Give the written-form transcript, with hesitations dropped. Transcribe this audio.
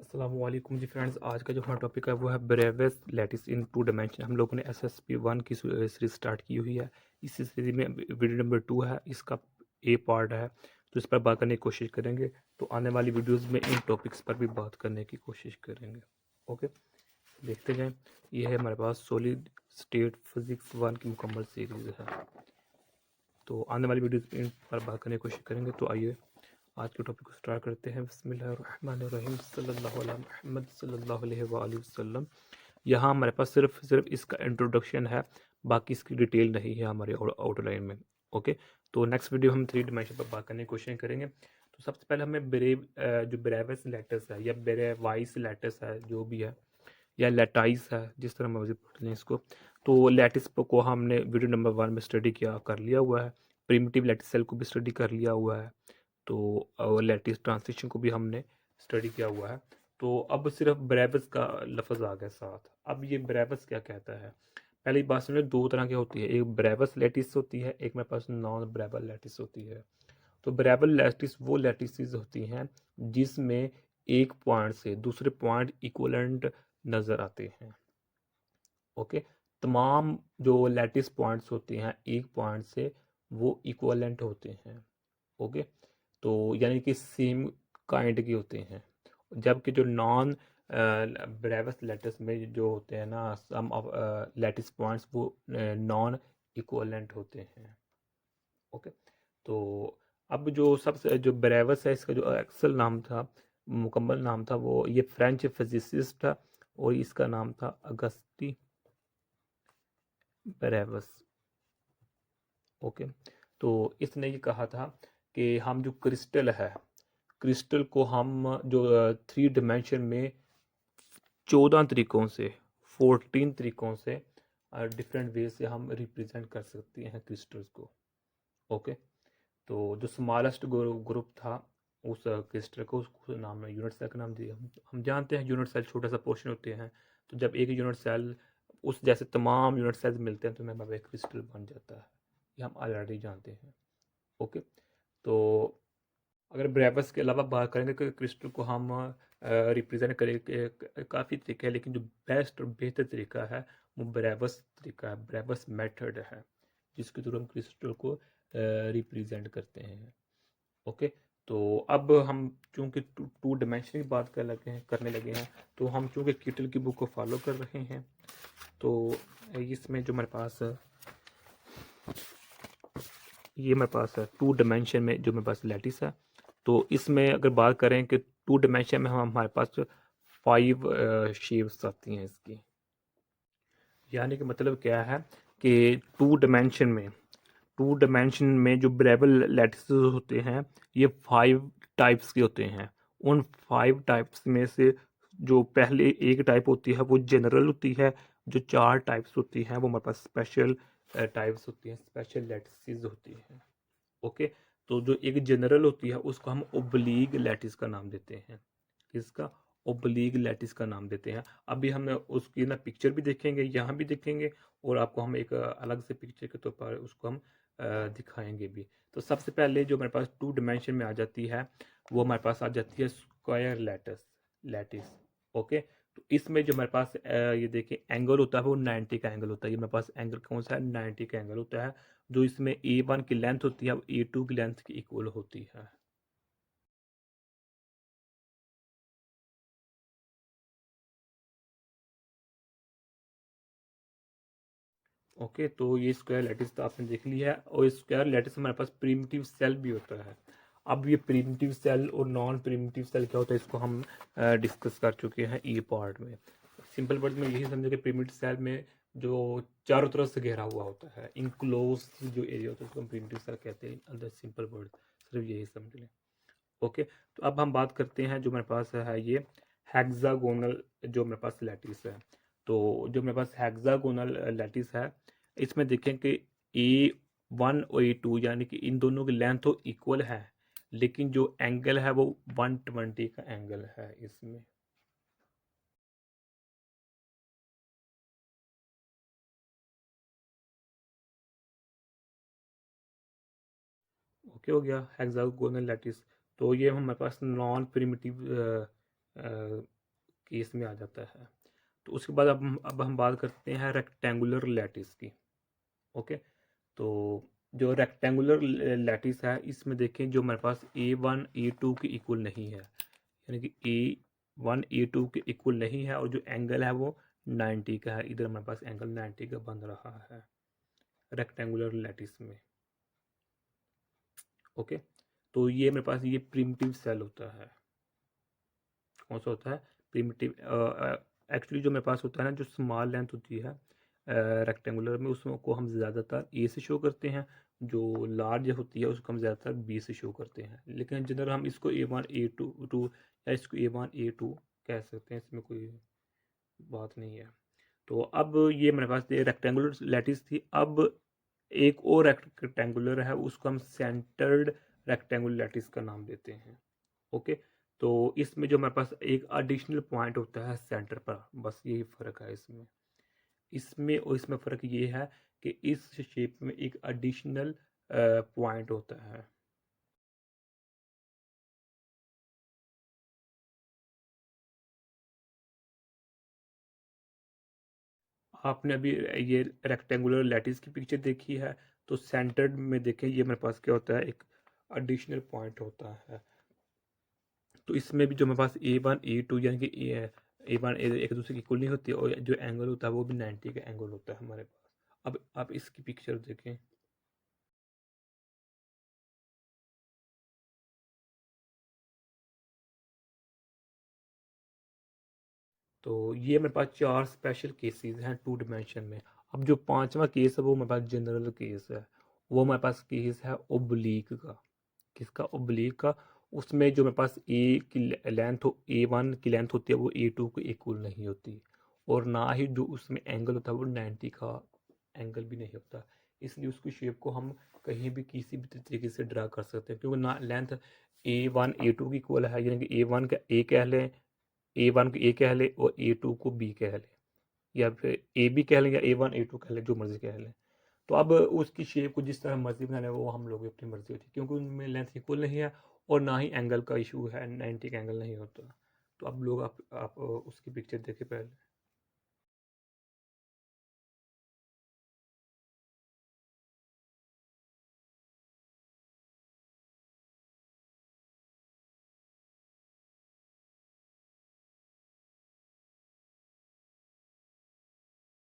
अस्सलामुअलैकुम जी फ्रेंड्स। आज का जो हमारा टॉपिक है वो है Bravais lattice in to dimension. हम लोगों ने SSP 1 की सीरीज स्टार्ट की हुई है। इसी सीरीज में वीडियो नंबर 2 है, इसका ए पार्ट है, तो इस पर बात करने की कोशिश करेंगे। तो आने वाली वीडियोस में इन टॉपिक्स पर भी बात करने की कोशिश करेंगे। ओके, देखते जाएं। ये है हमारे पास सॉलिड स्टेट फिजिक्स 1 की मुकम्मल सीरीज है। तो आने वाली वीडियोस में इन पर बात करने की कोशिश करेंगे। तो आइए आज के टॉपिक को स्टार्ट करते हैं। बिस्मिल्लाहिर्रहमानिर्रहीम, सल्लल्लाहु अला मुहम्मद सल्लल्लाहु अलैहि वसल्लम। यहाँ हमारे पास सिर्फ इसका इंट्रोडक्शन है, बाकी इसकी डिटेल नहीं है हमारे आउटलाइन में। ओके, तो नेक्स्ट वीडियो हम 3 डिमेंशन पर बात करने की कोशिश करेंगे। तो सबसे पहले हमें जो ब्रेविस लैटिस है या ब्रेवाइस लैटिस है, जो भी है, या लैटाइस है, जिस तरह मर्जी पढ़ लें इसको। तो लैटिस को हमने वीडियो नंबर 1 में स्टडी कर लिया हुआ है। प्रिमिटिव लैटिस सेल को भी स्टडी कर लिया हुआ है। तो लैटिस ट्रांसलेशन को भी हमने स्टडी किया हुआ है। तो अब सिर्फ ब्रेविस का लफ्ज़ आ गया साथ। अब ये ब्रेविस क्या कहता है? पहली बात समझो, दो तरह की होती है, एक ब्रेविस लैटिस होती है, एक मेरे पास नॉन ब्रेबल लैटिस होती है। तो ब्रेबल लैटिस वो लैटिसेस होती हैं जिसमें एक पॉइंट से दूसरे पॉइंट इक्वलेंट नज़र आते हैं। ओके, तमाम जो लैटिस पॉइंट्स होते हैं एक पॉइंट से वो इक्वलेंट होते हैं। ओके, तो यानी कि सेम काइंड के होते हैं। जबकि जो नॉन ब्रेवस लेटस में जो होते हैं ना, सम ऑफ लैटिस पॉइंट्स वो नॉन इक्वलेंट होते हैं। ओके, तो अब जो ब्रेवस है, इसका जो एक्सल नाम था, मुकम्मल नाम था, वो ये फ्रेंच फिजिसिस्ट था और इसका नाम था अगस्टी ब्रेवस। ओके, तो इसने ये कहा था कि हम जो क्रिस्टल को हम जो 3 डिमेंशन में 14 तरीकों से डिफरेंट वे से हम रिप्रेजेंट कर सकते हैं क्रिस्टल्स को। ओके, तो जो स्मॉलेस्ट ग्रुप था उस क्रिस्टल को, उसको नाम है यूनिट सेल का नाम दिया। हम जानते हैं यूनिट सेल छोटा सा पोर्शन होते हैं। तो जब एक यूनिट सेल उस जैसे तमाम यूनिट सेल्स मिलते हैं तो हमें एक क्रिस्टल बन जाता है। ये हम ऑलरेडी जानते हैं। ओके, तो अगर ब्रेवस के अलावा बात करेंगे कि क्रिस्टल को हम रिप्रेजेंट करें, काफ़ी तरीके हैं, लेकिन जो बेस्ट और बेहतर तरीका है वो ब्रेवस तरीका है, ब्रेवस मेथड है, जिसके थ्रू हम क्रिस्टल को रिप्रेजेंट करते हैं। ओके, तो अब हम चूंकि टू डिमेंशन की बात करने लगे हैं, तो हम चूंकि कीटल की बुक को फॉलो कर रहे हैं, तो इसमें जो मेरे पास ये मेरे पास है 2 डिमेंशन में जो मेरे पास लैटिस है। तो इसमें अगर बात करें कि 2 डिमेंशन में हम हमारे पास 5 शेप्स आती हैं इसकी। यानी कि मतलब क्या है कि 2 डिमेंशन में जो ब्रेबल लैटिस होते हैं ये 5 टाइप्स के होते हैं। उन 5 टाइप्स में से जो पहले एक टाइप होती है वो जनरल होती है। जो 4 टाइप्स होती हैं वो हमारे पास स्पेशल टाइप्स होती हैं, स्पेशल लैटिसेस होती हैं। ओके, तो जो एक जनरल होती है उसको हम ओब्लीग लैटिस का नाम देते हैं। इसका ओब्लीग लैटिस का नाम देते हैं। अभी हम उसकी ना पिक्चर भी देखेंगे, यहाँ भी देखेंगे, और आपको हम एक अलग से पिक्चर के तौर पर उसको हम दिखाएंगे भी। तो सबसे पहले जो हमारे पास 2 डिमेंशन में आ जाती है वो हमारे पास आ जाती है स्क्वायर लैटिस। ओके, तो इसमें जो हमारे पास ये देखिए एंगल होता है वो 90 का एंगल होता है। ये हमारे पास एंगल कौन सा है? 90 का एंगल होता है। जो इसमें A1 की लेंथ होती है वो A2 की लेंथ की इक्वल होती है। ओके, तो ये स्क्वायर लैटिस तो आपने देख लिया है, और स्क्वायर लैटिस हमारे पास प्रिमिटिव सेल भी होता है। अब ये प्रिमिटिव सेल और नॉन प्रिमिटिव सेल क्या होता है इसको हम डिस्कस कर चुके हैं ई पार्ट में। सिंपल वर्ड में यही समझे कि प्रिमिटिव सेल में जो चारों तरफ से घेरा हुआ होता है, इनक्लोज जो एरिया होता है उसको हम प्रिमिटिव सेल कहते हैं। अंदर सिंपल वर्ड सिर्फ यही समझ लें। ओके, तो अब हम बात करते हैं जो मेरे पास है ये हेक्सागोनल जो मेरे पास लैटिस है। तो जो मेरे पास हेक्सागोनल लैटिस है, इसमें देखें कि A1 और A2 यानी कि इन दोनों की लेंथ तो इक्वल है, लेकिन जो एंगल है वो 120 का एंगल है इसमें। ओके, हो गया हेक्सागोनल लैटिस। तो ये हमारे पास नॉन प्रिमिटिव केस में आ जाता है। तो उसके बाद अब हम बात करते हैं रेक्टेंगुलर लैटिस की। ओके, तो जो रेक्टेंगुलर लैटिस है इसमें देखें जो हमारे पास A1 A2 के इक्वल नहीं है, यानी कि A1 A2 के इक्वल नहीं है, और जो एंगल है वो 90 का है। इधर हमारे पास एंगल 90 का बन रहा है रेक्टेंगुलर लैटिस में। ओके, तो ये मेरे पास ये प्रिमिटिव सेल होता है। कौन सा होता है? प्रिमिटिव। एक्चुअली जो मेरे पास होता है ना, जो स्मॉल लेंथ होती है रेक्टेंगुलर में, उसमें को हम ज़्यादातर ए से शो करते हैं। जो लार्ज होती है उसको हम ज़्यादातर बी से शो करते हैं। लेकिन जनरल हम इसको A1 A2 या इसको A1 A2 कह सकते हैं, इसमें कोई बात नहीं है। तो अब ये मेरे पास ये रेक्टेंगुलर लैटिस थी। अब एक और रेक्टेंगुलर है, उसको हम सेंटर्ड रेक्टेंगुलर लैटिस का नाम देते हैं। ओके, तो इसमें जो हमारे पास एक एडिशनल पॉइंट होता है सेंटर पर, बस यही फ़र्क है इसमें। इसमें और इसमें फ़र्क ये है कि इस शेप में एक एडिशनल पॉइंट होता है। आपने अभी ये रेक्टेंगुलर लैटिस की पिक्चर देखी है, तो सेंटर्ड में देखें ये मेरे पास क्या होता है, एक एडिशनल पॉइंट होता है। तो इसमें भी जो मेरे पास A1 A2 यानी कि A1 एक दूसरे की इक्वल नहीं होती, और जो एंगल होता है वो भी 90 का एंगल होता है हमारे पास। अब आप इसकी पिक्चर देखें। तो ये मेरे पास 4 स्पेशल केसेस हैं 2 डायमेंशन में। अब जो पांचवा केस है वो मेरे पास जनरल केस है। वो मेरे पास केस है ओब्लीक का। किसका? ओब्लीक का। उसमें जो मेरे पास ए की लेंथ हो, A1 की लेंथ होती है वो A2 के इक्वल नहीं होती, और ना ही जो उसमें एंगल होता है वो 90 का एंगल भी नहीं होता। इसलिए उसकी शेप को हम कहीं भी किसी भी तरीके से ड्रा कर सकते हैं, क्योंकि ना लेंथ A1 A2 की इक्वल है, यानी कि A1 का A कह लें, A1 को A कह ले और A2 को B कह ले, या फिर AB कह लें या A1 A2 कह लें, जो मर्जी कह लें। तो अब उसकी शेप को जिस तरह मर्जी बनाना है वो हम लोग अपनी मर्जी होती है, क्योंकि उनमें लेंथ इक्वल नहीं है और ना ही एंगल का इशू है, 90 का एंगल नहीं होता। तो अब लोग आप उसकी पिक्चर देखे पहले।